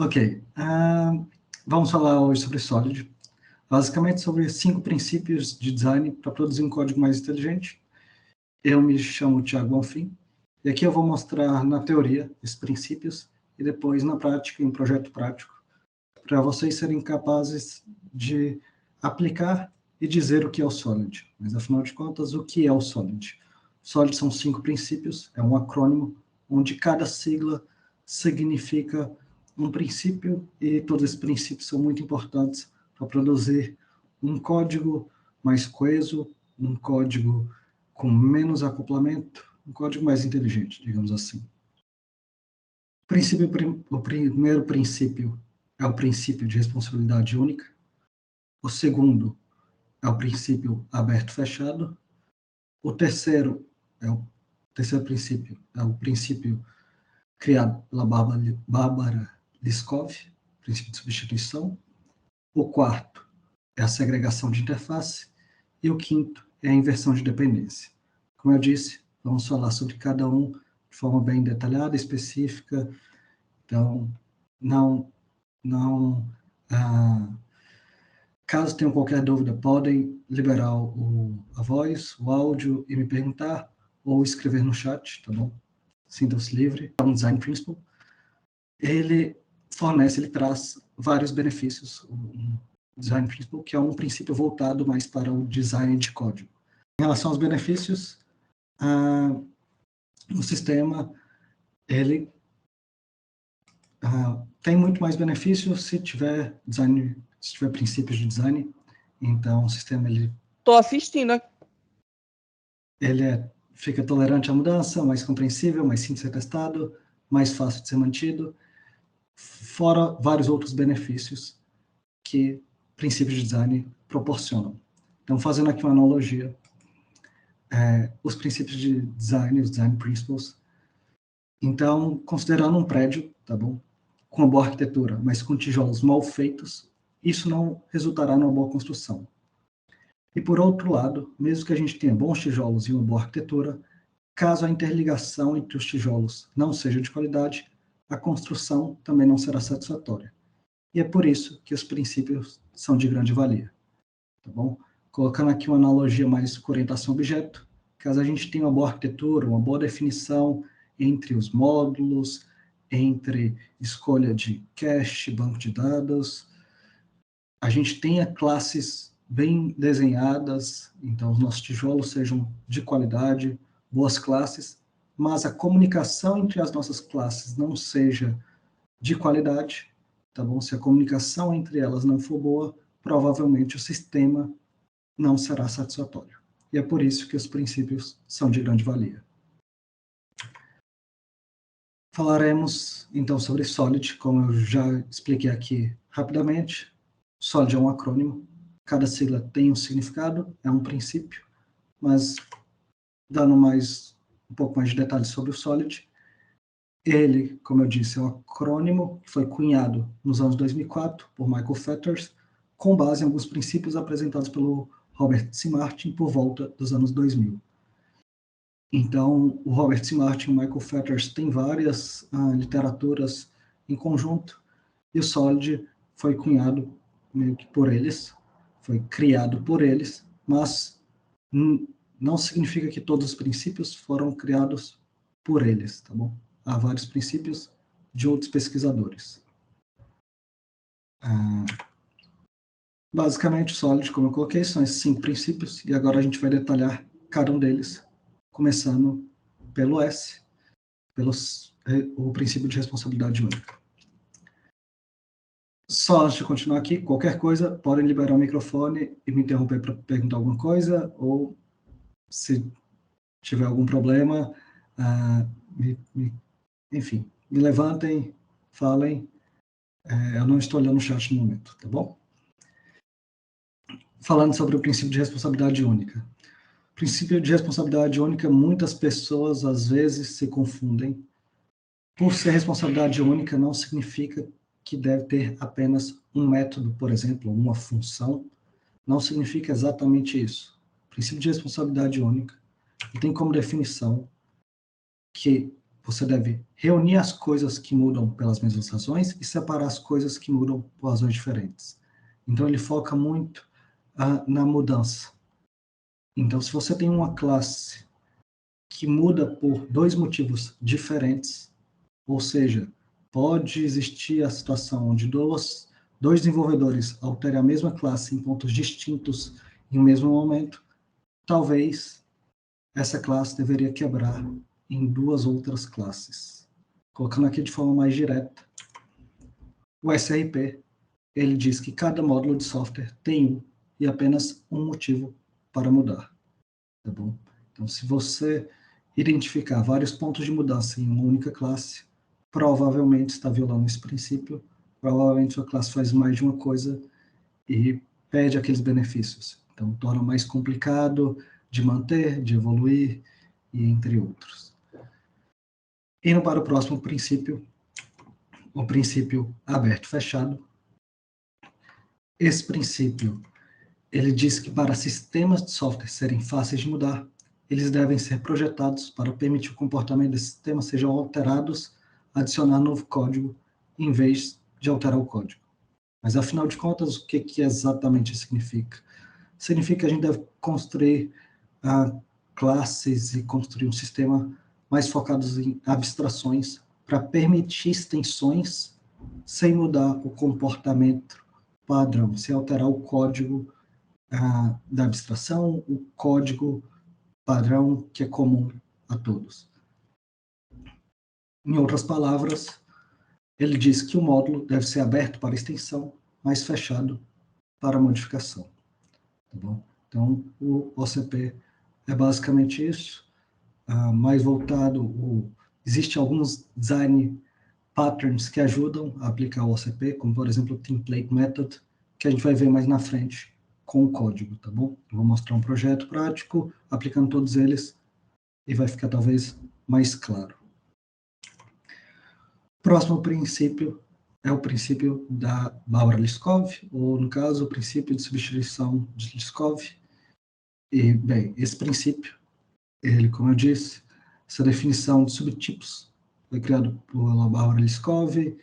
Ok, vamos falar hoje sobre Solid, basicamente sobre 5 princípios de design para produzir um código mais inteligente. Eu me chamo Thiago Bonfim, e aqui eu vou mostrar na teoria esses princípios, e depois na prática, em um projeto prático, para vocês serem capazes de aplicar e dizer o que é o Solid. Mas, afinal de contas, o que é o Solid? Solid são 5 princípios, é um acrônimo, onde cada sigla significa um princípio, e todos esses princípios são muito importantes para produzir um código mais coeso, um código com menos acoplamento, um código mais inteligente, digamos assim. O primeiro princípio é o princípio de responsabilidade única. O segundo é o princípio aberto-fechado. O terceiro princípio é o princípio criado pela Bárbara Liskov, princípio de substituição. O quarto é a segregação de interface. E o quinto é a inversão de dependência. Como eu disse, vamos falar sobre cada um de forma bem detalhada, específica. Então, caso tenham qualquer dúvida, podem liberar a voz, o áudio e me perguntar, ou escrever no chat, tá bom? Sintam-se livre. É um design principle. Ele traz vários benefícios. Um design principle, que é um princípio voltado mais para o design de código. Em relação aos benefícios, o sistema ele tem muito mais benefícios se tiver princípios de design. Então, o sistema Tô assistindo. Fica tolerante à mudança, mais compreensível, mais simples de ser testado, mais fácil de ser mantido, fora vários outros benefícios que princípios de design proporcionam. Então, fazendo aqui uma analogia, os princípios de design, os design principles. Então, considerando um prédio, tá bom? Com uma boa arquitetura, mas com tijolos mal feitos, isso não resultará numa boa construção. E por outro lado, mesmo que a gente tenha bons tijolos e uma boa arquitetura, caso a interligação entre os tijolos não seja de qualidade, a construção também não será satisfatória. E é por isso que os princípios são de grande valia. Tá bom? Colocando aqui uma analogia mais com orientação a objeto, caso a gente tenha uma boa arquitetura, uma boa definição entre os módulos, entre escolha de cache, banco de dados, a gente tenha classes bem desenhadas, então os nossos tijolos sejam de qualidade, boas classes, mas a comunicação entre as nossas classes não seja de qualidade, tá bom? Se a comunicação entre elas não for boa, provavelmente o sistema não será satisfatório. E é por isso que os princípios são de grande valia. Falaremos, então, sobre Solid, como eu já expliquei aqui rapidamente. Solid é um acrônimo, cada sigla tem um significado, é um princípio, mas dando um pouco mais de detalhes sobre o Solid, ele, como eu disse, é um acrônimo que foi cunhado nos anos 2004 por Michael Fetters, com base em alguns princípios apresentados pelo Robert C. Martin por volta dos anos 2000. Então, o Robert C. Martin e o Michael Fetters têm várias literaturas em conjunto, e o Solid foi cunhado meio que por eles, foi criado por eles, mas não significa que todos os princípios foram criados por eles, tá bom? Há vários princípios de outros pesquisadores. Basicamente, o Solid, como eu coloquei, são esses 5 princípios, e agora a gente vai detalhar cada um deles, começando pelo S, o princípio de responsabilidade única. Só antes de continuar aqui, qualquer coisa, podem liberar o microfone e me interromper para perguntar alguma coisa, ou se tiver algum problema, enfim, me levantem, falem. Eu não estou olhando o chat no momento, tá bom? Falando sobre o princípio de responsabilidade única. O princípio de responsabilidade única, muitas pessoas às vezes se confundem. Por ser responsabilidade única, não significa que deve ter apenas um método, por exemplo, uma função. Não significa exatamente isso. O princípio de responsabilidade única tem como definição que você deve reunir as coisas que mudam pelas mesmas razões e separar as coisas que mudam por razões diferentes. Então, ele foca muito na mudança. Então, se você tem uma classe que muda por dois motivos diferentes, ou seja, pode existir a situação onde dois desenvolvedores alterem a mesma classe em pontos distintos em um mesmo momento, talvez essa classe deveria quebrar em duas outras classes. Colocando aqui de forma mais direta, o SRP, ele diz que cada módulo de software tem e apenas um motivo para mudar. Tá bom? Então, se você identificar vários pontos de mudança em uma única classe, provavelmente está violando esse princípio, provavelmente sua classe faz mais de uma coisa e perde aqueles benefícios. Então, torna mais complicado de manter, de evoluir, e entre outros. Indo para o próximo princípio, o princípio aberto-fechado. Esse princípio, ele diz que para sistemas de software serem fáceis de mudar, eles devem ser projetados para permitir que o comportamento desse sistema sejam alterados, adicionar novo código, em vez de alterar o código. Mas, afinal de contas, o que exatamente significa? Significa que a gente deve construir classes e construir um sistema mais focados em abstrações para permitir extensões sem mudar o comportamento padrão, sem alterar o código da abstração, o código padrão que é comum a todos. Em outras palavras, ele diz que o módulo deve ser aberto para extensão, mas fechado para modificação. Tá bom? Então, o OCP é basicamente isso, mais voltado, existe alguns design patterns que ajudam a aplicar o OCP, como, por exemplo, o Template Method, que a gente vai ver mais na frente com o código, tá bom? Eu vou mostrar um projeto prático, aplicando todos eles, e vai ficar talvez mais claro. Próximo princípio é o princípio da Barbara-Liskov, ou, no caso, o princípio de substituição de Liskov. E, bem, esse princípio, ele, como eu disse, essa definição de subtipos foi criado pela Barbara-Liskov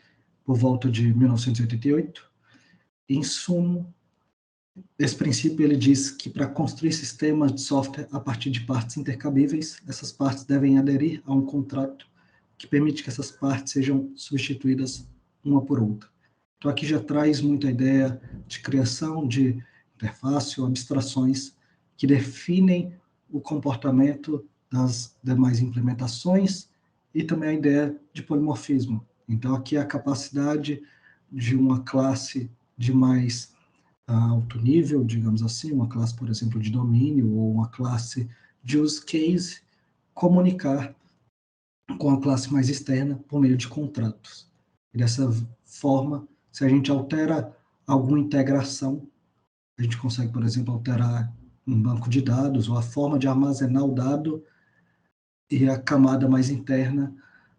por volta de 1988. Em sumo, esse princípio ele diz que para construir sistemas de software a partir de partes intercambíveis, essas partes devem aderir a um contrato que permite que essas partes sejam substituídas uma por outra. Então aqui já traz muita ideia de criação de interface ou abstrações que definem o comportamento das demais implementações e também a ideia de polimorfismo. Então aqui é a capacidade de uma classe de mais alto nível, digamos assim, uma classe, por exemplo, de domínio ou uma classe de use case, comunicar com a classe mais externa por meio de contratos. E dessa forma, se a gente altera alguma integração, a gente consegue, por exemplo, alterar um banco de dados ou a forma de armazenar o dado e a camada mais interna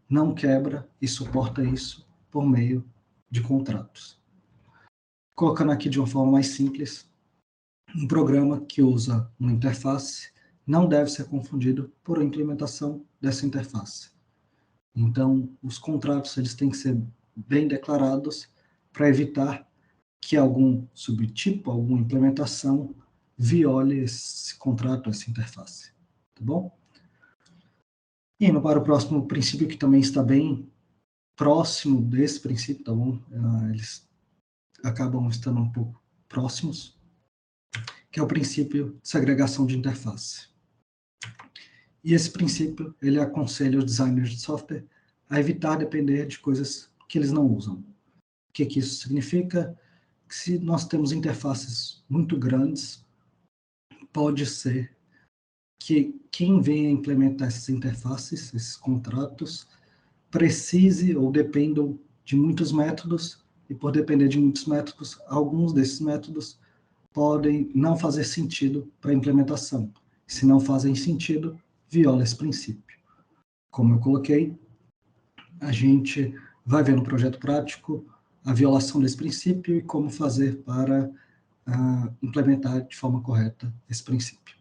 não quebra e suporta isso por meio de contratos. Colocando aqui de uma forma mais simples, um programa que usa uma interface não deve ser confundido por a implementação dessa interface. Então, os contratos eles têm que ser bem declarados para evitar que algum subtipo, alguma implementação viole esse contrato, essa interface. Tá bom? Indo para o próximo princípio, que também está bem próximo desse princípio, tá bom? Eles acabam estando um pouco próximos, que é o princípio de segregação de interface. E esse princípio, ele aconselha os designers de software a evitar depender de coisas que eles não usam. O que isso significa? Que se nós temos interfaces muito grandes, pode ser que quem venha implementar essas interfaces, esses contratos, precise ou dependam de muitos métodos, e por depender de muitos métodos, alguns desses métodos podem não fazer sentido para a implementação. Se não fazem sentido, viola esse princípio. Como eu coloquei, a gente vai ver no projeto prático a violação desse princípio e como fazer para implementar de forma correta esse princípio.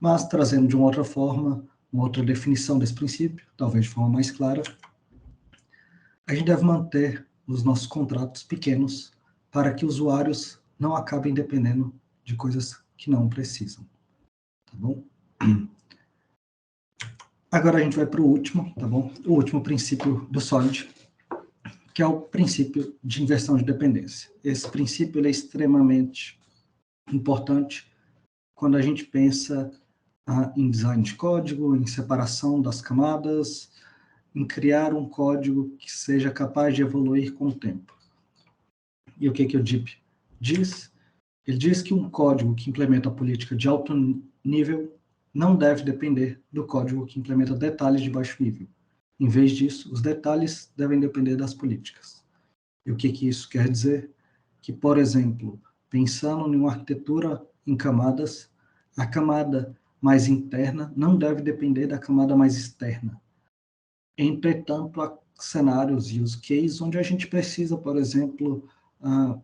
Mas, trazendo de uma outra forma, uma outra definição desse princípio, talvez de forma mais clara, a gente deve manter os nossos contratos pequenos para que usuários não acabem dependendo de coisas que não precisam, tá bom? Agora a gente vai para o último, tá bom? O último princípio do Solid, que é o princípio de inversão de dependência. Esse princípio ele é extremamente importante quando a gente pensa em design de código, em separação das camadas, em criar um código que seja capaz de evoluir com o tempo. E o que o DIP diz? Ele diz que um código que implementa a política de alto nível não deve depender do código que implementa detalhes de baixo nível. Em vez disso, os detalhes devem depender das políticas. E o que isso quer dizer? Que, por exemplo, pensando em uma arquitetura em camadas, a camada mais interna não deve depender da camada mais externa. Entretanto, há cenários e use cases onde a gente precisa, por exemplo,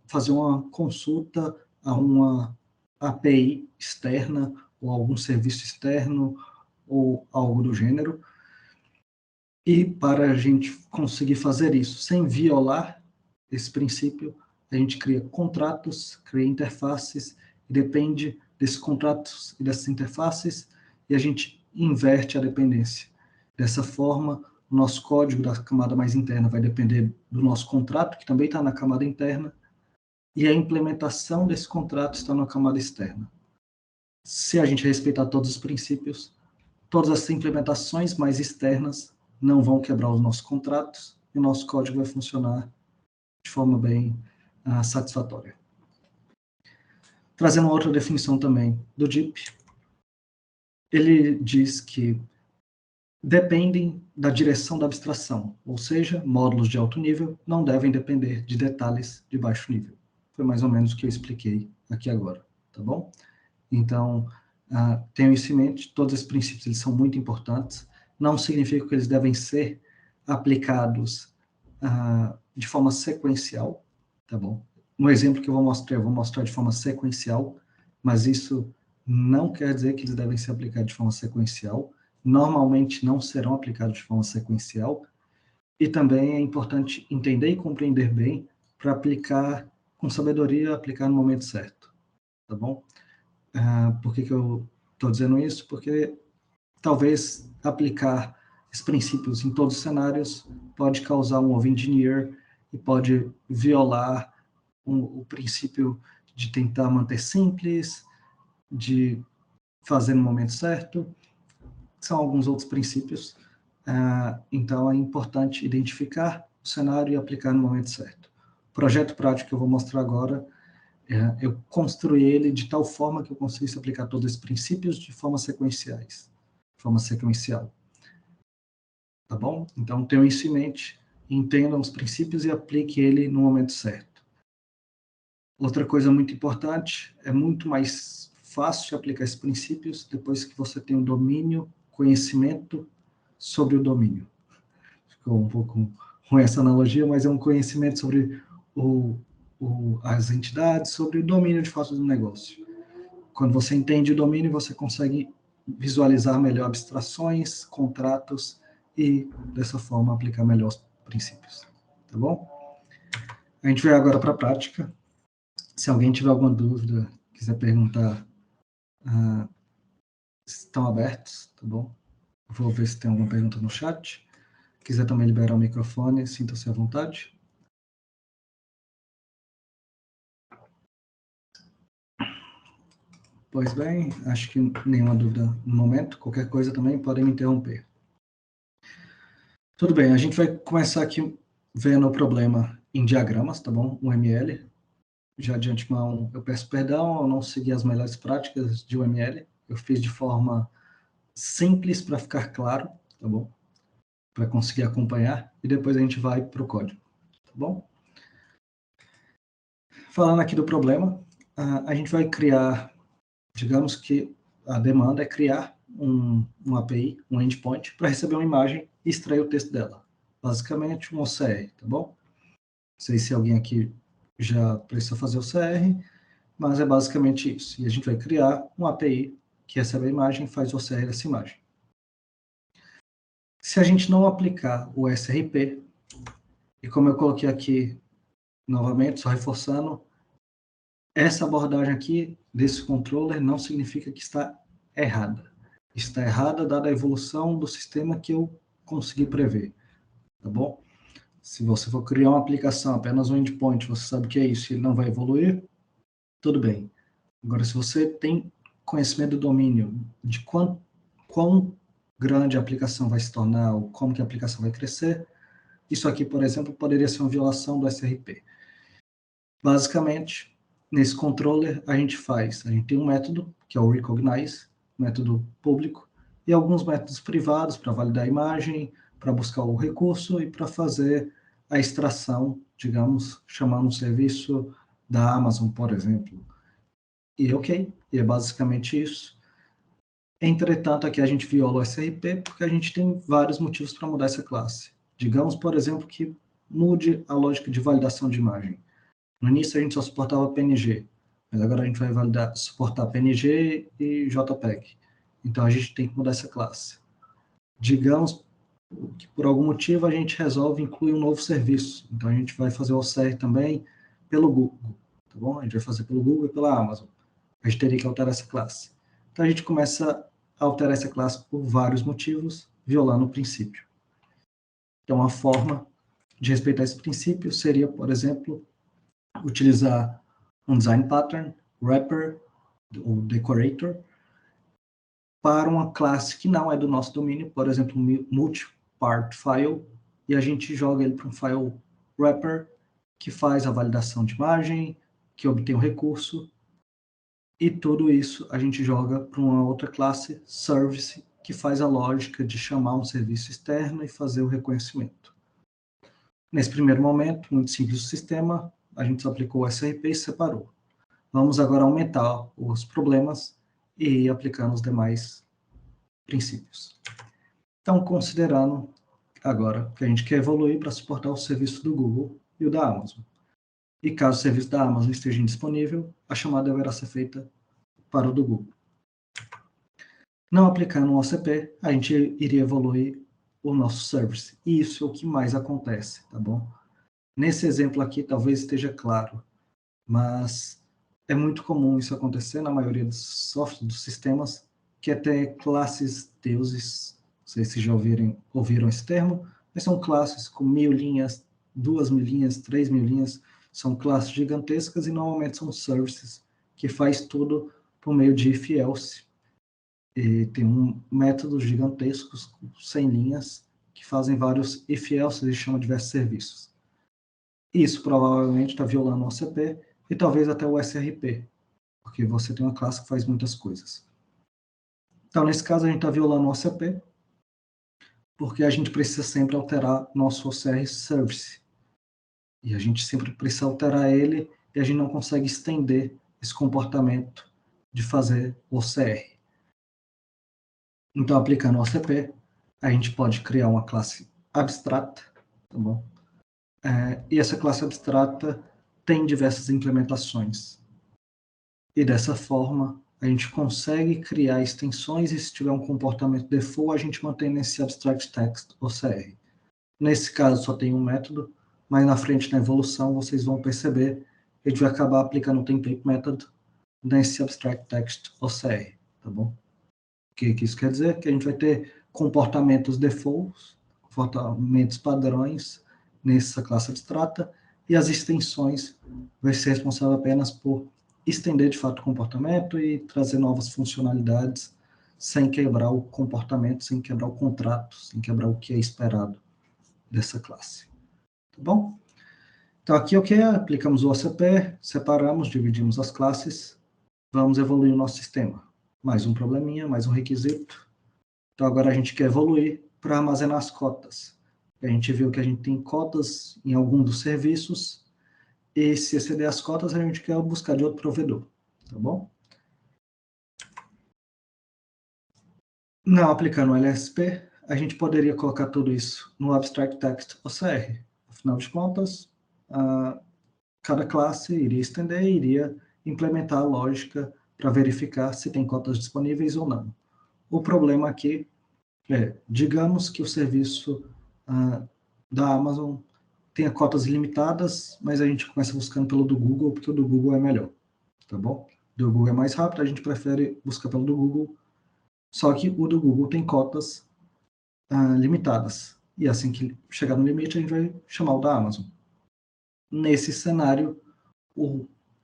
fazer uma consulta a uma API externa ou algum serviço externo ou algo do gênero. E para a gente conseguir fazer isso sem violar esse princípio, a gente cria contratos, cria interfaces, e depende desses contratos e dessas interfaces, e a gente inverte a dependência. Dessa forma, o nosso código da camada mais interna vai depender do nosso contrato, que também está na camada interna, e a implementação desse contrato está na camada externa. Se a gente respeitar todos os princípios, todas as implementações mais externas não vão quebrar os nossos contratos, e o nosso código vai funcionar de forma bem satisfatória. Trazendo uma outra definição também do DIP, ele diz que dependem da direção da abstração, ou seja, módulos de alto nível não devem depender de detalhes de baixo nível. Foi mais ou menos o que eu expliquei aqui agora, tá bom? Então, tenham isso em mente, todos esses princípios eles são muito importantes, não significa que eles devem ser aplicados de forma sequencial, tá bom? No exemplo que eu vou mostrar de forma sequencial, mas isso não quer dizer que eles devem ser aplicados de forma sequencial, normalmente não serão aplicados de forma sequencial, e também é importante entender e compreender bem para aplicar com sabedoria, aplicar no momento certo, tá bom? Por que eu estou dizendo isso? Porque talvez aplicar esses princípios em todos os cenários pode causar um over-engineer e pode violar o princípio de tentar manter simples, de fazer no momento certo. São alguns outros princípios. Então, é importante identificar o cenário e aplicar no momento certo. O projeto prático que eu vou mostrar agora, eu construí ele de tal forma que eu conseguisse aplicar todos esses princípios de forma sequencial. Tá bom? Então, tenham isso em mente, entendam os princípios e aplique ele no momento certo. Outra coisa muito importante, é muito mais fácil de aplicar esses princípios depois que você tem o domínio, conhecimento sobre o domínio. Ficou um pouco ruim essa analogia, mas é um conhecimento sobre as entidades, sobre o domínio de fato do negócio. Quando você entende o domínio, você consegue visualizar melhor abstrações, contratos e, dessa forma, aplicar melhor os princípios. Tá bom? A gente vai agora para a prática. Se alguém tiver alguma dúvida, quiser perguntar, estão abertos, tá bom? Vou ver se tem alguma pergunta no chat. Quiser também liberar o microfone, sinta-se à vontade. Pois bem, acho que nenhuma dúvida no momento. Qualquer coisa também podem me interromper. Tudo bem, a gente vai começar aqui vendo o problema em diagramas, tá bom? UML. Já de antemão, eu peço perdão, eu não segui as melhores práticas de UML. Eu fiz de forma simples para ficar claro, tá bom? Para conseguir acompanhar. E depois a gente vai para o código, tá bom? Falando aqui do problema, a gente vai criar, digamos que a demanda é criar um API, um endpoint, para receber uma imagem e extrair o texto dela. Basicamente, um OCR, tá bom? Não sei se alguém aqui já precisa fazer o OCR, mas é basicamente isso. E a gente vai criar um API que recebe a imagem e faz o OCR dessa imagem. Se a gente não aplicar o SRP, e como eu coloquei aqui novamente, só reforçando, essa abordagem aqui desse controller não significa que está errada. Está errada dada a evolução do sistema que eu consegui prever, tá bom? Se você for criar uma aplicação, apenas um endpoint, você sabe o que é isso, e ele não vai evoluir, tudo bem. Agora, se você tem conhecimento do domínio de quão grande a aplicação vai se tornar, ou como que a aplicação vai crescer, isso aqui, por exemplo, poderia ser uma violação do SRP. Basicamente, nesse controller, a gente tem um método, que é o recognize, método público, e alguns métodos privados para validar a imagem, para buscar o recurso e para fazer a extração, digamos, chamando um serviço da Amazon, por exemplo. E é basicamente isso. Entretanto, aqui a gente viola o SRP porque a gente tem vários motivos para mudar essa classe. Digamos, por exemplo, que mude a lógica de validação de imagem. No início a gente só suportava PNG, mas agora a gente vai suportar PNG e JPEG. Então a gente tem que mudar essa classe. Digamos que por algum motivo a gente resolve incluir um novo serviço. Então a gente vai fazer o OCR também pelo Google, tá bom? A gente vai fazer pelo Google e pela Amazon. A gente teria que alterar essa classe. Então a gente começa a alterar essa classe por vários motivos, violando o princípio. Então a forma de respeitar esse princípio seria, por exemplo, utilizar um design pattern, wrapper ou decorator para uma classe que não é do nosso domínio, por exemplo, multi-part file, e a gente joga ele para um file wrapper que faz a validação de imagem, que obtém o recurso, e tudo isso a gente joga para uma outra classe, service, que faz a lógica de chamar um serviço externo e fazer o reconhecimento. Nesse primeiro momento, muito simples o sistema, a gente só aplicou o SRP e separou. Vamos agora aumentar os problemas e ir aplicando os demais princípios. Então, considerando agora que a gente quer evoluir para suportar o serviço do Google e o da Amazon. E caso o serviço da Amazon esteja indisponível, a chamada deverá ser feita para o do Google. Não aplicando o OCP, a gente iria evoluir o nosso service. E isso é o que mais acontece, tá bom? Nesse exemplo aqui, talvez esteja claro, mas é muito comum isso acontecer na maioria dos softwares, dos sistemas, que é ter classes deuses. Não sei se já ouviram esse termo, mas são classes com 1000 linhas, 2000 linhas, 3000 linhas, são classes gigantescas e normalmente são services que faz tudo por meio de if else. E tem um método gigantescos com 100 linhas que fazem vários if else e chamam diversos serviços. Isso provavelmente está violando o OCP e talvez até o SRP, porque você tem uma classe que faz muitas coisas. Então, nesse caso, a gente está violando o OCP, porque a gente precisa sempre alterar nosso OCR service. E a gente sempre precisa alterar ele e a gente não consegue estender esse comportamento de fazer OCR. Então, aplicando o OCP, a gente pode criar uma classe abstrata, tá bom? E essa classe abstrata tem diversas implementações. E dessa forma, a gente consegue criar extensões e se tiver um comportamento default, a gente mantém nesse abstract text OCR. Nesse caso, só tem um método, mas na frente, na evolução, vocês vão perceber que a gente vai acabar aplicando o template method nesse abstract text OCR, tá bom? O que isso quer dizer? Que a gente vai ter comportamentos defaults, comportamentos padrões nessa classe abstrata, e as extensões vai ser responsável apenas por estender de fato o comportamento e trazer novas funcionalidades sem quebrar o comportamento, sem quebrar o contrato, sem quebrar o que é esperado dessa classe. Tá bom? Então aqui o que é? Aplicamos o OCP, separamos, dividimos as classes, vamos evoluir o nosso sistema. Mais um probleminha, mais um requisito. Então agora a gente quer evoluir para armazenar as cotas. A gente viu que a gente tem cotas em algum dos serviços, e se exceder as cotas, a gente quer buscar de outro provedor, tá bom? Não aplicando o LSP, a gente poderia colocar tudo isso no Abstract Text OCR. Afinal de contas, cada classe iria estender e iria implementar a lógica para verificar se tem cotas disponíveis ou não. O problema aqui Digamos que o serviço da Amazon tenha cotas ilimitadas, mas a gente começa buscando pelo do Google, porque o do Google é melhor, tá bom? O do Google é mais rápido, a gente prefere buscar pelo do Google, só que o do Google tem cotas limitadas. E assim que chegar no limite, a gente vai chamar o da Amazon. Nesse cenário,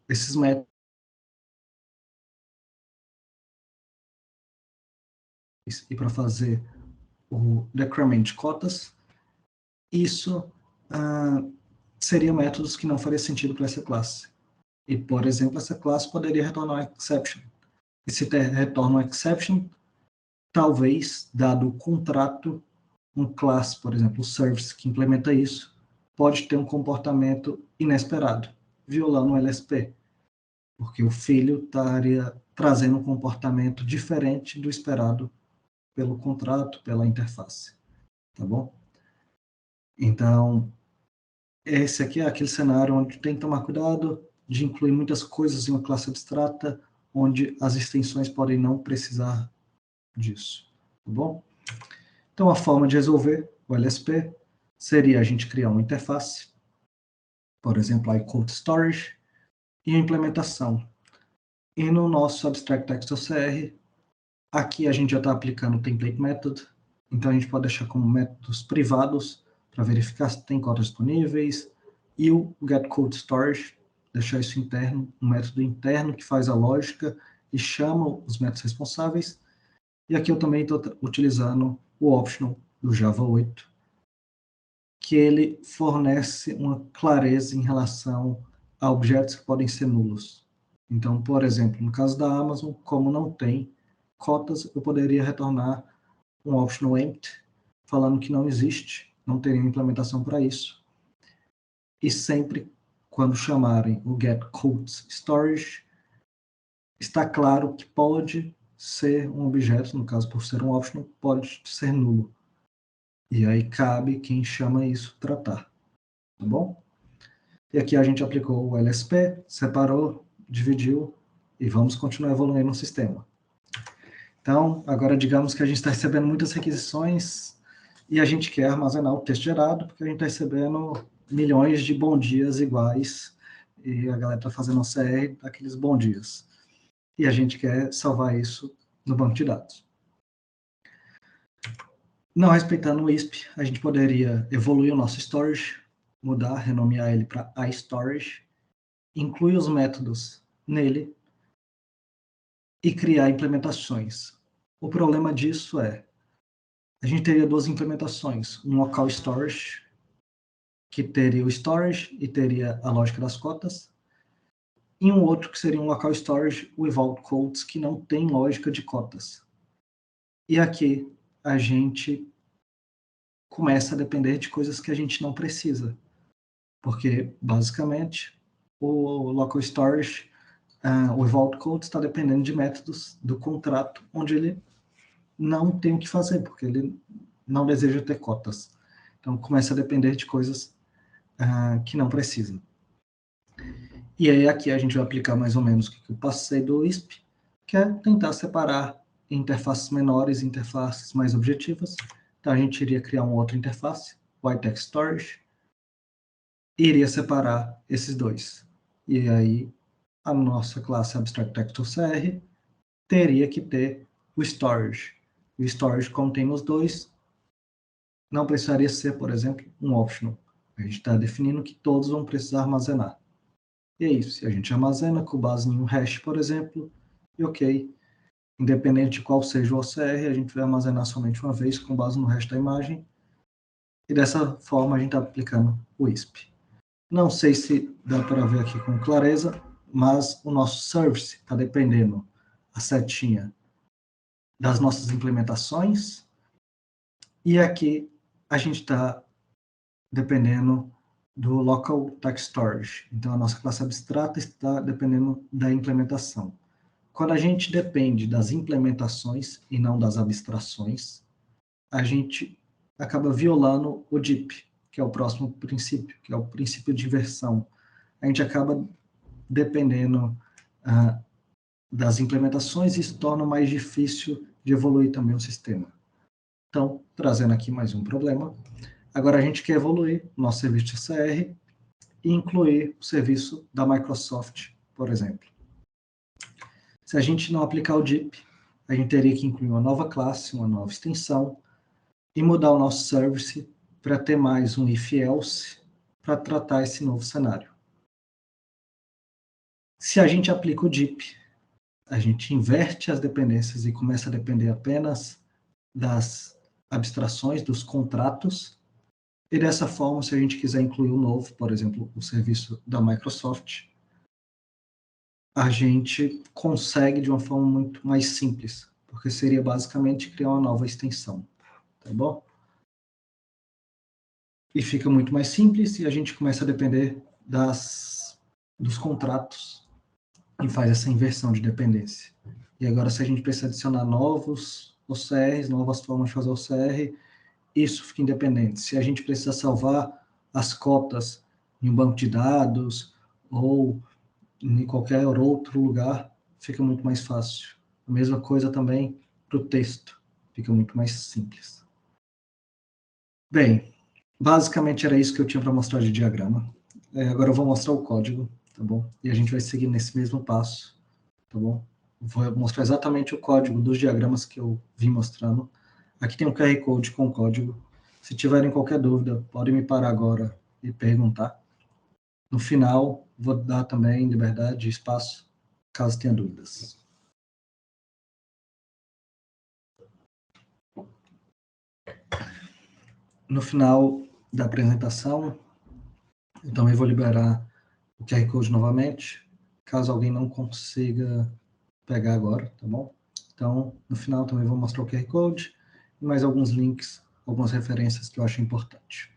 esses métodos e para fazer o decrement de cotas, isso seriam métodos que não faria sentido para essa classe. E, por exemplo, essa classe poderia retornar um exception. E se retorna um exception, talvez, dado o contrato, um class, por exemplo, o service que implementa isso, pode ter um comportamento inesperado, violando o LSP, porque o filho estaria trazendo um comportamento diferente do esperado pelo contrato, pela interface, tá bom? Então, esse aqui é aquele cenário onde tem que tomar cuidado de incluir muitas coisas em uma classe abstrata, onde as extensões podem não precisar disso, tá bom? Então, a forma de resolver o LSP seria a gente criar uma interface, por exemplo, iQuote Storage, e a implementação. E no nosso Abstract Text OCR, aqui a gente já está aplicando o Template Method, então a gente pode deixar como métodos privados para verificar se tem cotas disponíveis, e o getCodeStorage, deixar isso interno, um método interno que faz a lógica e chama os métodos responsáveis. E aqui eu também estou utilizando o optional do Java 8, que ele fornece uma clareza em relação a objetos que podem ser nulos. Então, por exemplo, no caso da Amazon, como não tem cotas, eu poderia retornar um optional empty, falando que não existe, não teria implementação para isso. E sempre, quando chamarem o getCodeStorage, está claro que pode ser um objeto, no caso por ser um optional, pode ser nulo. E aí cabe quem chama isso tratar, tá bom? E aqui a gente aplicou o LSP, separou, dividiu e vamos continuar evoluindo no sistema. Então, agora digamos que a gente está recebendo muitas requisições e a gente quer armazenar o texto gerado, porque a gente está recebendo milhões de bom dias iguais e a galera está fazendo OCR daqueles bom dias. E a gente quer salvar isso no banco de dados. Não respeitando o ISP, a gente poderia evoluir o nosso storage, mudar, renomear ele para iStorage, incluir os métodos nele e criar implementações. O problema disso é, a gente teria duas implementações, um local storage, que teria o storage e teria a lógica das cotas, e um outro que seria um local storage without quotes, que não tem lógica de cotas. E aqui a gente começa a depender de coisas que a gente não precisa, porque basicamente o local storage without quotes está dependendo de métodos do contrato, onde ele não tem o que fazer, porque ele não deseja ter cotas. Então começa a depender de coisas que não precisa. E aí aqui a gente vai aplicar mais ou menos o que eu passei do ISP, que é tentar separar interfaces menores e interfaces mais objetivas. Então a gente iria criar uma outra interface, o iText Storage, e iria separar esses dois. E aí a nossa classe Abstract Text OCR teria que ter o storage. O storage contém os dois, não precisaria ser, por exemplo, um optional. A gente está definindo que todos vão precisar armazenar. E é isso. Se a gente armazena com base em um hash, por exemplo, e ok, independente de qual seja o OCR, a gente vai armazenar somente uma vez com base no hash da imagem. E dessa forma a gente está aplicando o ISP. Não sei se dá para ver aqui com clareza, mas o nosso service está dependendo a setinha das nossas implementações, e aqui a gente está dependendo do Local Text Storage. Então, a nossa classe abstrata está dependendo da implementação. Quando a gente depende das implementações e não das abstrações, a gente acaba violando o DIP, que é o próximo princípio, que é o princípio de inversão. A gente acaba dependendo das implementações e isso torna mais difícil de evoluir também o sistema. Então, trazendo aqui mais um problema. Agora a gente quer evoluir o nosso serviço de OCR e incluir o serviço da Microsoft, por exemplo. Se a gente não aplicar o DIP, a gente teria que incluir uma nova classe, uma nova extensão, e mudar o nosso service para ter mais um if-else para tratar esse novo cenário. Se a gente aplica o DIP, a gente inverte as dependências e começa a depender apenas das abstrações, dos contratos, e dessa forma, se a gente quiser incluir o novo, por exemplo, o serviço da Microsoft, a gente consegue de uma forma muito mais simples, porque seria basicamente criar uma nova extensão, tá bom? E fica muito mais simples e a gente começa a depender dos contratos e faz essa inversão de dependência. E agora, se a gente precisa adicionar novos OCRs, novas formas de fazer OCR, isso fica independente. Se a gente precisa salvar as cotas em um banco de dados ou em qualquer outro lugar, fica muito mais fácil. A mesma coisa também para o texto, fica muito mais simples. Bem, basicamente era isso que eu tinha para mostrar de diagrama. Agora eu vou mostrar o código, tá bom? E a gente vai seguir nesse mesmo passo, tá bom? Vou mostrar exatamente o código dos diagramas que eu vim mostrando. Aqui tem um QR Code com o código. Se tiverem qualquer dúvida, podem me parar agora e perguntar. No final, vou dar também liberdade e espaço, caso tenha dúvidas. No final da apresentação, eu também vou liberar o QR Code novamente, caso alguém não consiga pegar agora, tá bom? Então, no final também vou mostrar o QR Code e mais alguns links, algumas referências que eu acho importante.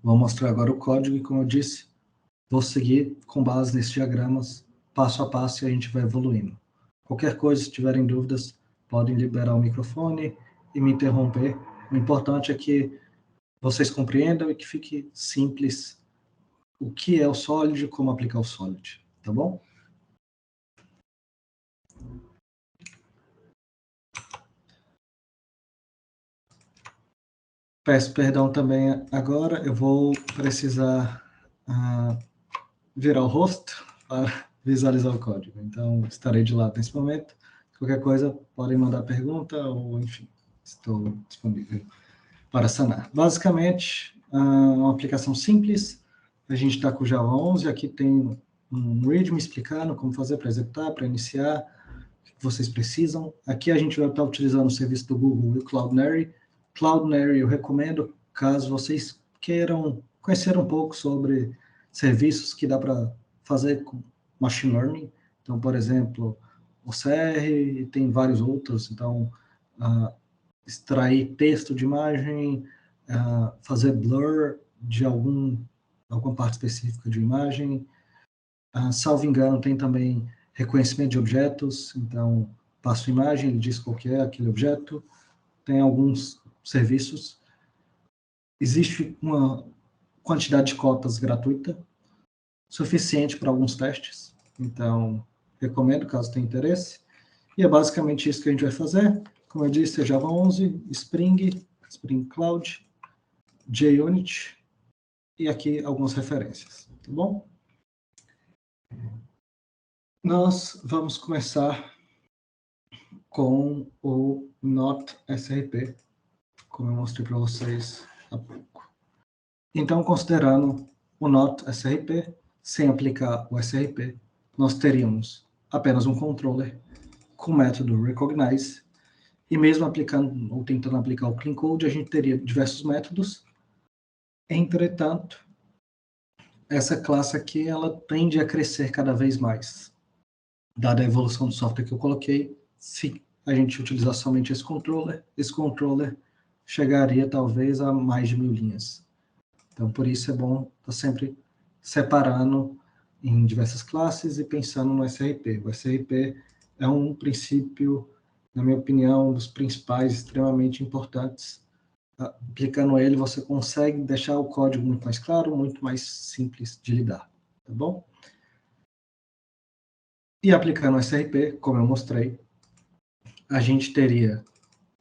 Vou mostrar agora o código e, como eu disse, vou seguir com base nesses diagramas, passo a passo, e a gente vai evoluindo. Qualquer coisa, se tiverem dúvidas, podem liberar o microfone e me interromper. O importante é que vocês compreendam e que fique simples o que é o Solid e como aplicar o Solid, tá bom? Peço perdão também agora, eu vou precisar virar o rosto para visualizar o código. Então, estarei de lado nesse momento. Qualquer coisa, podem mandar pergunta ou, enfim, estou disponível para sanar. Basicamente, uma aplicação simples. A gente está com o Java 11, aqui tem um README explicando como fazer para executar, para iniciar, o que vocês precisam. Aqui a gente vai estar utilizando o serviço do Google e o Cloudinary. Cloudinary eu recomendo, caso vocês queiram conhecer um pouco sobre serviços que dá para fazer com Machine Learning. Então, por exemplo, o OCR e tem vários outros. Então, extrair texto de imagem, fazer blur de alguma parte específica de imagem. Salvo engano, tem também reconhecimento de objetos. Então, passo a imagem, ele diz qual que é aquele objeto. Tem alguns serviços. Existe uma quantidade de cotas gratuita, suficiente para alguns testes. Então, recomendo, caso tenha interesse. E é basicamente isso que a gente vai fazer. Como eu disse, é Java 11, Spring Cloud, JUnit, e aqui algumas referências, tá bom? Nós vamos começar com o Not SRP, como eu mostrei para vocês há pouco. Então, considerando o Not SRP, sem aplicar o SRP, nós teríamos apenas um controller com o método recognize, e mesmo aplicando ou tentando aplicar o clean code, a gente teria diversos métodos. Entretanto, essa classe aqui, ela tende a crescer cada vez mais. Dada a evolução do software que eu coloquei, se a gente utilizar somente esse controller chegaria talvez a mais de 1000 linhas. Então, por isso é bom estar sempre separando em diversas classes e pensando no SRP. O SRP é um princípio, na minha opinião, um dos principais, extremamente importantes. Aplicando ele, você consegue deixar o código muito mais claro, muito mais simples de lidar, tá bom? E aplicando o SRP, como eu mostrei, a gente teria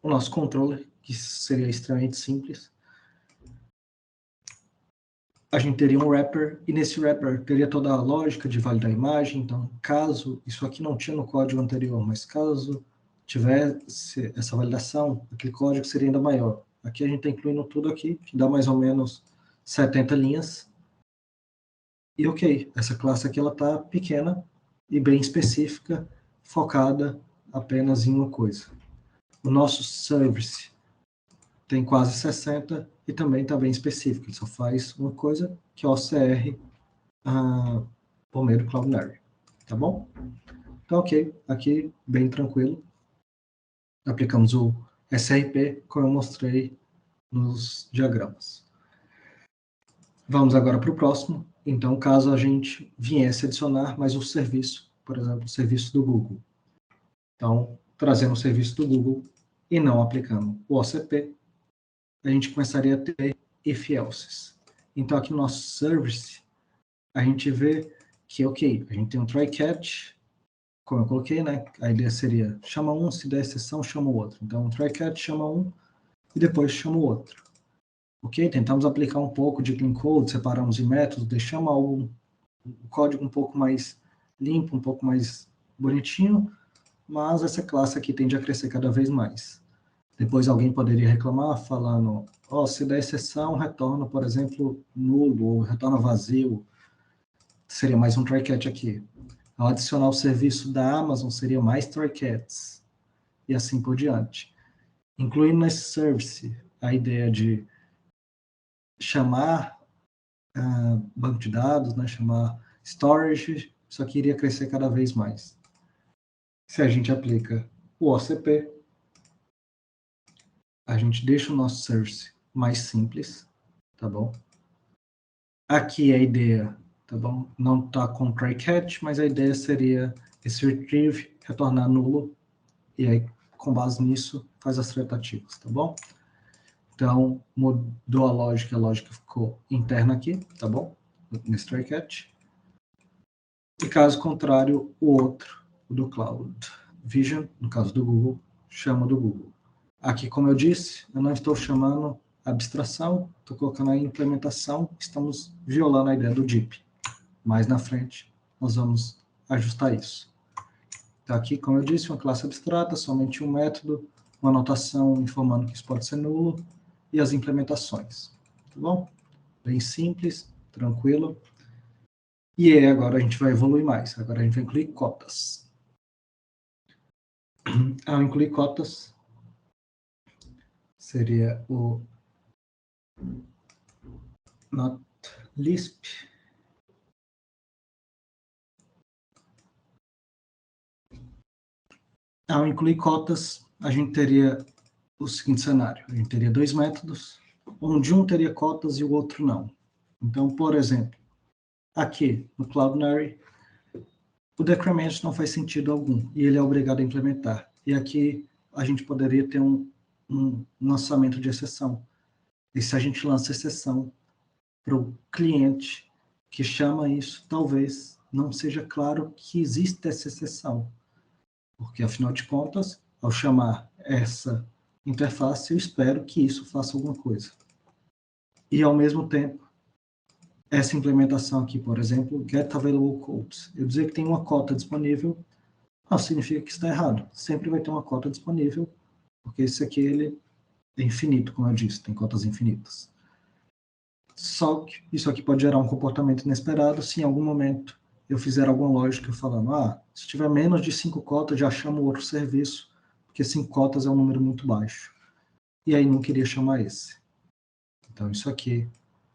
o nosso controller que seria extremamente simples. A gente teria um wrapper, e nesse wrapper teria toda a lógica de validar a imagem. Então, caso, isso aqui não tinha no código anterior, mas caso tivesse essa validação, aquele código seria ainda maior. Aqui a gente está incluindo tudo aqui, que dá mais ou menos 70 linhas. E ok, essa classe aqui ela está pequena e bem específica, focada apenas em uma coisa. O nosso service tem quase 60 e também está bem específico. Ele só faz uma coisa, que é o OCR por meio do Cloudinary. Tá bom? Então, ok. Aqui, bem tranquilo. Aplicamos o SRP, como eu mostrei nos diagramas. Vamos agora para o próximo. Então, caso a gente viesse adicionar mais um serviço, por exemplo, o serviço do Google. Então, trazendo o serviço do Google e não aplicando o OCP, a gente começaria a ter if-elses. Então, aqui no nosso service, a gente vê que, ok, a gente tem um try-catch, como eu coloquei, né? A ideia seria, chama um, se der exceção, chama o outro. Então, um try-catch chama um e depois chama o outro. Ok? Tentamos aplicar um pouco de clean code, separamos em métodos, deixamos o código um pouco mais limpo, um pouco mais bonitinho, mas essa classe aqui tende a crescer cada vez mais. Depois alguém poderia reclamar falando, se der exceção, retorna, por exemplo, nulo, ou retorna vazio. Seria mais um try-catch aqui. Ao adicionar o serviço da Amazon, seria mais try-catches. E assim por diante. Incluindo nesse service a ideia de chamar banco de dados, né, chamar storage, isso aqui iria crescer cada vez mais. Se a gente aplica o OCP, a gente deixa o nosso service mais simples, tá bom? Aqui a ideia, tá bom? Não está com try-catch, mas a ideia seria esse retrieve retornar nulo, e aí, com base nisso, faz as tratativas, tá bom? Então, mudou a lógica ficou interna aqui, tá bom? Nesse try-catch. E caso contrário, o outro, o do Cloud Vision, no caso do Google, chama do Google. Aqui, como eu disse, eu não estou chamando abstração, estou colocando a implementação, estamos violando a ideia do DIP. Mais na frente, nós vamos ajustar isso. Então, aqui, como eu disse, uma classe abstrata, somente um método, uma anotação informando que isso pode ser nulo, e as implementações. Tá bom? Bem simples, tranquilo. E aí, agora a gente vai evoluir mais. Agora a gente vai incluir cotas. Ao incluir cotas, seria o not Lisp. Ao incluir cotas, a gente teria o seguinte cenário. A gente teria dois métodos, onde um teria cotas e o outro não. Então, por exemplo, aqui no Cloudinary, o decrement não faz sentido algum, e ele é obrigado a implementar. E aqui a gente poderia ter um lançamento de exceção. E se a gente lança exceção para o cliente que chama isso, talvez não seja claro que existe essa exceção. Porque, afinal de contas, ao chamar essa interface, eu espero que isso faça alguma coisa. E, ao mesmo tempo, essa implementação aqui, por exemplo, get available codes. Eu dizer que tem uma cota disponível, não significa que está errado. Sempre vai ter uma cota disponível, porque esse aqui ele é infinito, como eu disse, tem cotas infinitas. Só que isso aqui pode gerar um comportamento inesperado se em algum momento eu fizer alguma lógica falando, se tiver menos de 5 cotas, já chamo outro serviço, porque 5 cotas é um número muito baixo. E aí não queria chamar esse. Então isso aqui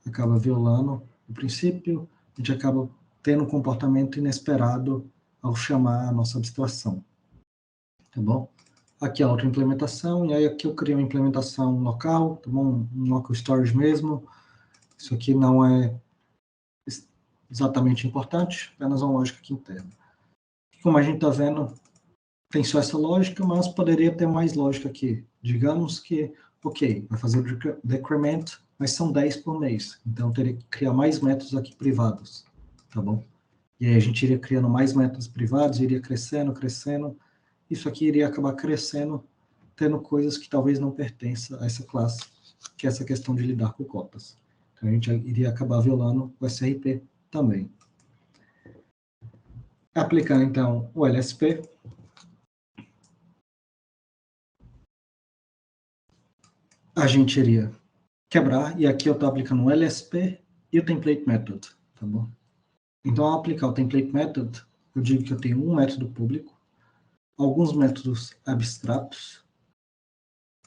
acaba violando o princípio, a gente acaba tendo um comportamento inesperado ao chamar a nossa abstração. Tá bom? Aqui a outra implementação, e aí aqui eu criei uma implementação local, tá bom? Um local storage mesmo. Isso aqui não é exatamente importante, apenas uma lógica aqui interna. Como a gente está vendo, tem só essa lógica, mas poderia ter mais lógica aqui. Digamos que, ok, vai fazer o decrement, mas são 10 por mês, então eu teria que criar mais métodos aqui privados, tá bom? E aí a gente iria criando mais métodos privados, iria crescendo, isso aqui iria acabar crescendo, tendo coisas que talvez não pertençam a essa classe, que é essa questão de lidar com cotas. Então, a gente iria acabar violando o SRP também. Aplicando, então, o LSP, a gente iria quebrar, e aqui eu estou aplicando o LSP e o Template Method, tá bom? Então, ao aplicar o Template Method, eu digo que eu tenho um método público, alguns métodos abstratos,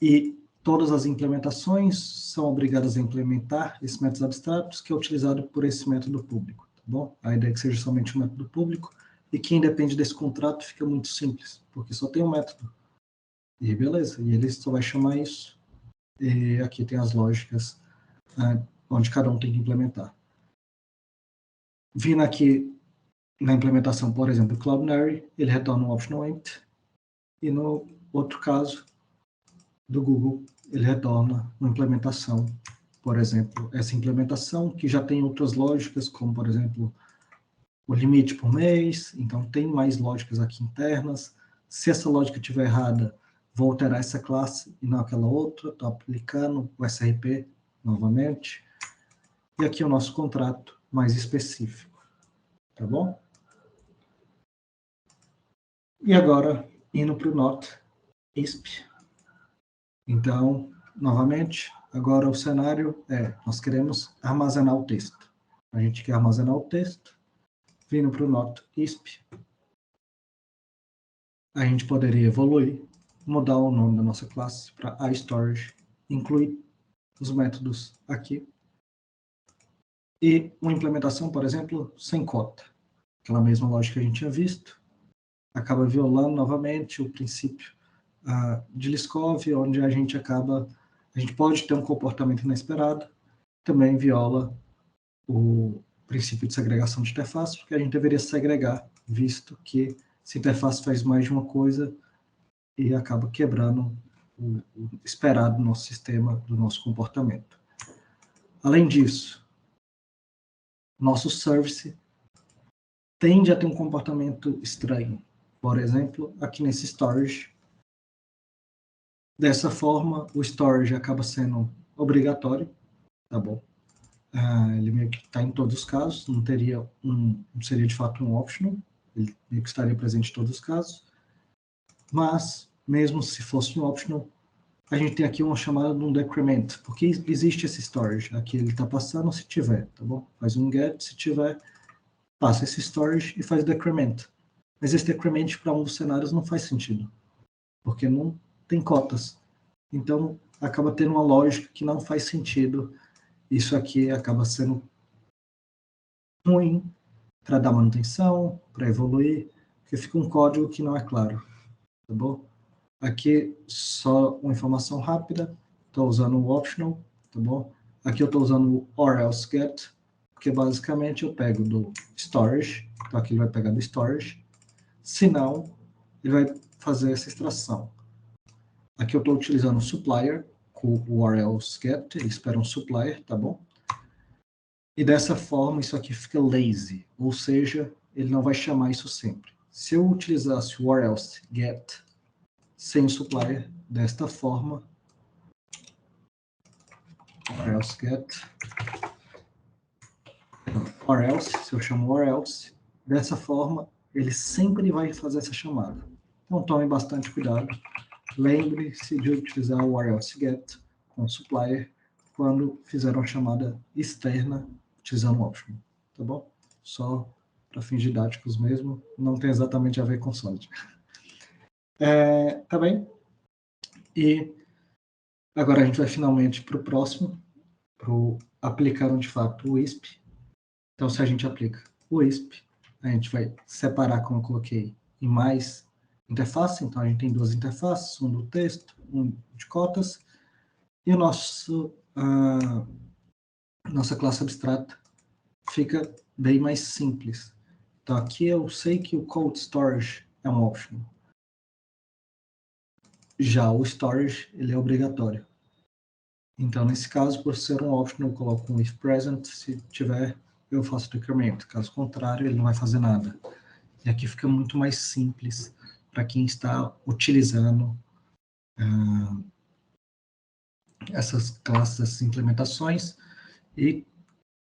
e todas as implementações são obrigadas a implementar esses métodos abstratos, que é utilizado por esse método público, tá bom? A ideia é que seja somente um método público, e quem depende desse contrato fica muito simples, porque só tem um método. E beleza, e ele só vai chamar isso, e aqui tem as lógicas onde cada um tem que implementar. Vindo aqui na implementação, por exemplo, do Cloudinary, ele retorna um optional empty, e no outro caso, do Google, ele retorna uma implementação, por exemplo, essa implementação que já tem outras lógicas, como, por exemplo, o limite por mês, então tem mais lógicas aqui internas. Se essa lógica estiver errada, vou alterar essa classe e não aquela outra, estou aplicando o SRP novamente. E aqui o nosso contrato mais específico, tá bom? E agora, indo para o not ISP. Então, novamente, agora o cenário é, nós queremos armazenar o texto. A gente quer armazenar o texto, vindo para o not ISP. A gente poderia evoluir, mudar o nome da nossa classe para iStorage, incluir os métodos aqui. E uma implementação, por exemplo, sem cota. Aquela mesma lógica que a gente tinha visto, acaba violando novamente o princípio de Liskov, onde a gente pode ter um comportamento inesperado, também viola o princípio de segregação de interface, porque a gente deveria segregar, visto que se a interface faz mais de uma coisa e acaba quebrando o esperado do nosso sistema, do nosso comportamento. Além disso, nosso service tende a ter um comportamento estranho. Por exemplo, aqui nesse storage. Dessa forma, o storage acaba sendo obrigatório, tá bom? Ele meio que está em todos os casos, não seria de fato um optional, ele meio que estaria presente em todos os casos, mas, mesmo se fosse um optional, a gente tem aqui uma chamada de um decrement, porque existe esse storage, aqui ele está passando se tiver, tá bom? Faz um get, se tiver, passa esse storage e faz decrement. Mas esse decrement para um dos cenários não faz sentido, porque não tem cotas. Então, acaba tendo uma lógica que não faz sentido. Isso aqui acaba sendo ruim para dar manutenção, para evoluir, porque fica um código que não é claro, tá bom? Aqui, só uma informação rápida, estou usando o optional, tá bom? Aqui eu estou usando o or else get, porque basicamente eu pego do storage, então aqui ele vai pegar do storage, se não, ele vai fazer essa extração. Aqui eu estou utilizando o supplier, com o or else get, ele espera um supplier, tá bom? E dessa forma, isso aqui fica lazy, ou seja, ele não vai chamar isso sempre. Se eu utilizasse o or else get sem o supplier, desta forma, or else get, or else, se eu chamo or else, dessa forma, ele sempre vai fazer essa chamada. Então, tome bastante cuidado. Lembre-se de utilizar o or else get com o supplier quando fizer uma chamada externa utilizando o optional, tá bom? Só para fins didáticos mesmo, não tem exatamente a ver com Solid. Tá bem? E agora a gente vai finalmente para o próximo, para aplicar de fato o ISP. Então, se a gente aplica o ISP, a gente vai separar, como eu coloquei, em mais interface. Então, a gente tem duas interfaces, um do texto, um de cotas, e o nossa classe abstrata fica bem mais simples. Então, aqui eu sei que o code storage é um optional. Já o storage, ele é obrigatório. Então, nesse caso, por ser um optional, eu coloco um if present. Se tiver, eu faço o decremento. Caso contrário, ele não vai fazer nada. E aqui fica muito mais simples para quem está utilizando essas classes, essas implementações, e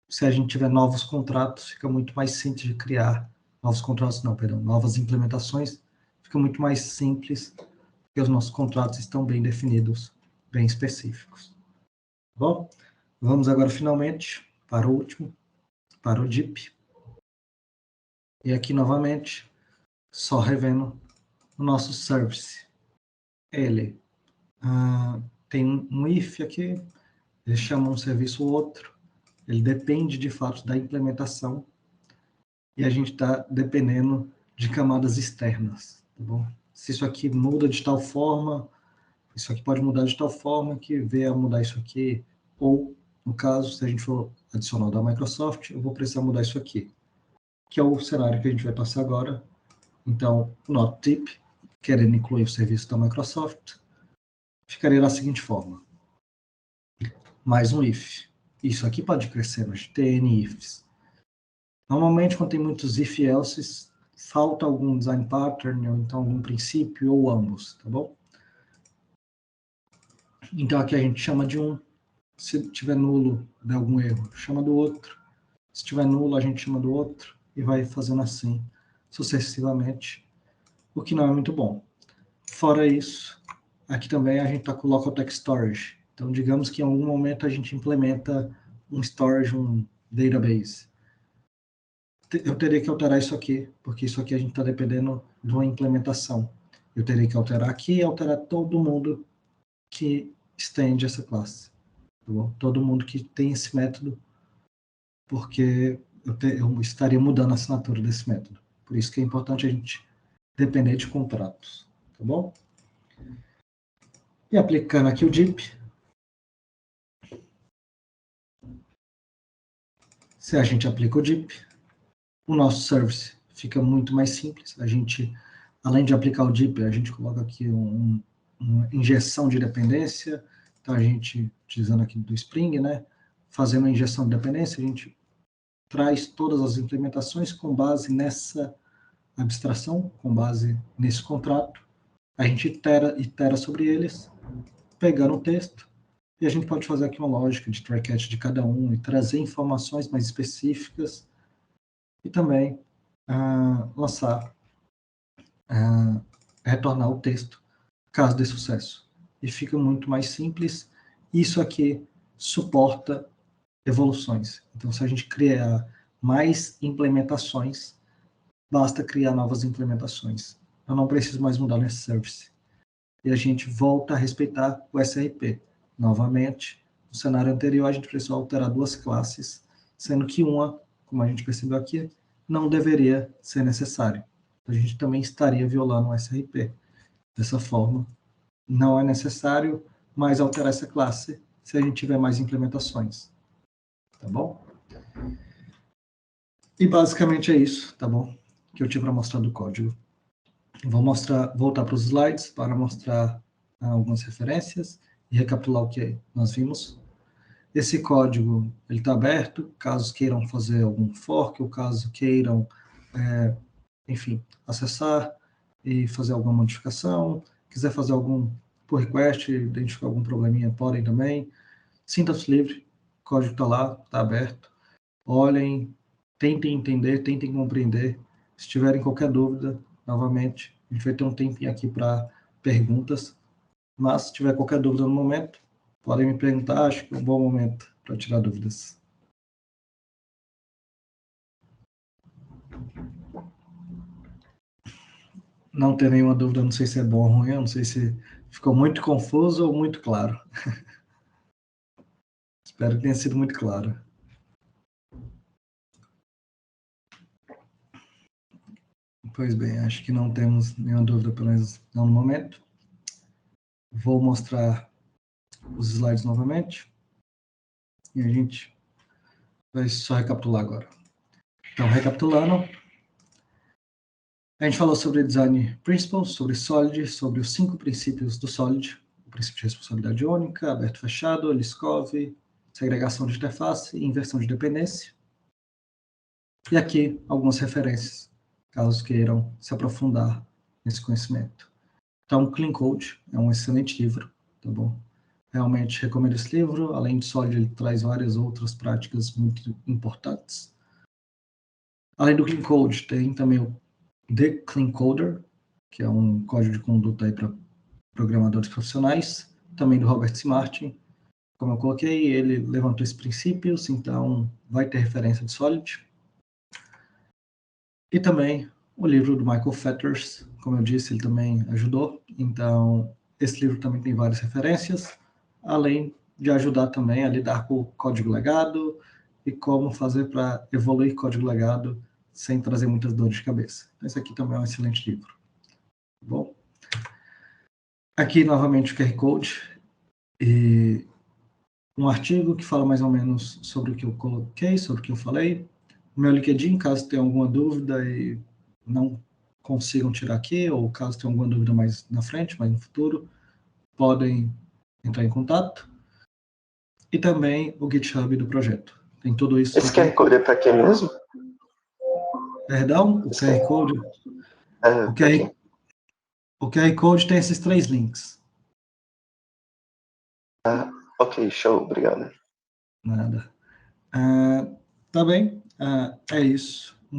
se a gente tiver novos contratos, fica muito mais simples de criar novos contratos, não, perdão, novas implementações, fica muito mais simples, porque os nossos contratos estão bem definidos, bem específicos. Bom, vamos agora finalmente para o último, para o DIP. E aqui novamente, só revendo o nosso service. Ele tem um if aqui, ele chama um serviço ou outro, ele depende de fato da implementação, e a gente está dependendo de camadas externas, tá bom? Se isso aqui muda de tal forma, isso aqui pode mudar de tal forma que venha a mudar isso aqui, ou, no caso, se a gente for adicionar o da Microsoft, eu vou precisar mudar isso aqui, que é o cenário que a gente vai passar agora. Então, not tip, querendo incluir o serviço da Microsoft, ficaria da seguinte forma. Mais um if. Isso aqui pode crescer, mas tem N ifs. Normalmente, quando tem muitos if-elses, falta algum design pattern, ou então algum princípio, ou ambos, tá bom? Então, aqui a gente chama de um. Se tiver nulo, der algum erro, chama do outro. Se tiver nulo, a gente chama do outro, e vai fazendo assim, sucessivamente, o que não é muito bom. Fora isso, aqui também a gente está com o Local Text Storage. Então, digamos que em algum momento a gente implementa um storage, um database. Eu teria que alterar isso aqui, porque isso aqui a gente está dependendo de uma implementação. Eu teria que alterar aqui e alterar todo mundo que estende essa classe. Tá bom? Todo mundo que tem esse método, porque eu estaria mudando a assinatura desse método. Por isso que é importante a gente depender de contratos. Tá bom? E aplicando aqui o DIP, se a gente aplica o DIP, o nosso service fica muito mais simples. A gente, além de aplicar o DIP, a gente coloca aqui uma injeção de dependência. Então, a gente, utilizando aqui do Spring, né, fazendo a injeção de dependência, a gente traz todas as implementações com base nessa abstração, com base nesse contrato. A gente itera sobre eles, pegando o texto, e a gente pode fazer aqui uma lógica de try-catch de cada um e trazer informações mais específicas e também lançar, retornar o texto, caso dê sucesso. E fica muito mais simples. Isso aqui suporta evoluções. Então, se a gente criar mais implementações, basta criar novas implementações. Eu não preciso mais mudar nesse service. E a gente volta a respeitar o SRP. Novamente, no cenário anterior, a gente precisou alterar duas classes, sendo que uma, como a gente percebeu aqui, não deveria ser necessário. A gente também estaria violando o SRP. Dessa forma, não é necessário mais alterar essa classe se a gente tiver mais implementações. Tá bom? E basicamente é isso, tá bom? Que eu tinha para mostrar do código. Vou voltar para os slides para mostrar algumas referências e recapitular o que nós vimos. Esse código está aberto, caso queiram fazer algum fork, ou caso queiram, enfim, acessar e fazer alguma modificação, quiser fazer algum pull request, identificar algum probleminha, podem também. Sinta-se livre, o código está lá, está aberto. Olhem, tentem entender, tentem compreender. Se tiverem qualquer dúvida, novamente, a gente vai ter um tempinho aqui para perguntas, mas se tiver qualquer dúvida no momento, podem me perguntar, acho que é um bom momento para tirar dúvidas. Não ter nenhuma dúvida, não sei se é bom ou ruim, não sei se ficou muito confuso ou muito claro. Espero que tenha sido muito claro. Pois bem, acho que não temos nenhuma dúvida, pelo menos não no momento. Vou mostrar os slides novamente. E a gente vai só recapitular agora. Então, recapitulando, a gente falou sobre Design Principles, sobre Solid, sobre os 5 princípios do Solid, o princípio de responsabilidade única, aberto-fechado, Liskov, segregação de interface e inversão de dependência. E aqui, algumas referências, caso queiram se aprofundar nesse conhecimento. Então, Clean Code é um excelente livro, tá bom? Realmente recomendo esse livro. Além de Solid, ele traz várias outras práticas muito importantes. Além do Clean Code, tem também o The Clean Coder, que é um código de conduta aí para programadores profissionais, também do Robert C. Martin. Como eu coloquei, ele levantou esses princípios, então vai ter referência de Solid. E também o livro do Michael Fetters, como eu disse, ele também ajudou. Então, esse livro também tem várias referências, além de ajudar também a lidar com o código legado e como fazer para evoluir código legado sem trazer muitas dores de cabeça. Esse aqui também é um excelente livro. Bom, aqui novamente o QR Code e um artigo que fala mais ou menos sobre o que eu coloquei, sobre o que eu falei. O meu LinkedIn, caso tenha alguma dúvida e não consigam tirar aqui, ou caso tenha alguma dúvida mais na frente, mais no futuro, podem entrar em contato. E também o GitHub do projeto. Tem tudo isso Esse aqui. QR Code é para quê mesmo? Perdão, o QR Code. O QR Code tem esses 3 links. Ok, show, obrigado. Nada. Tá bem, é isso.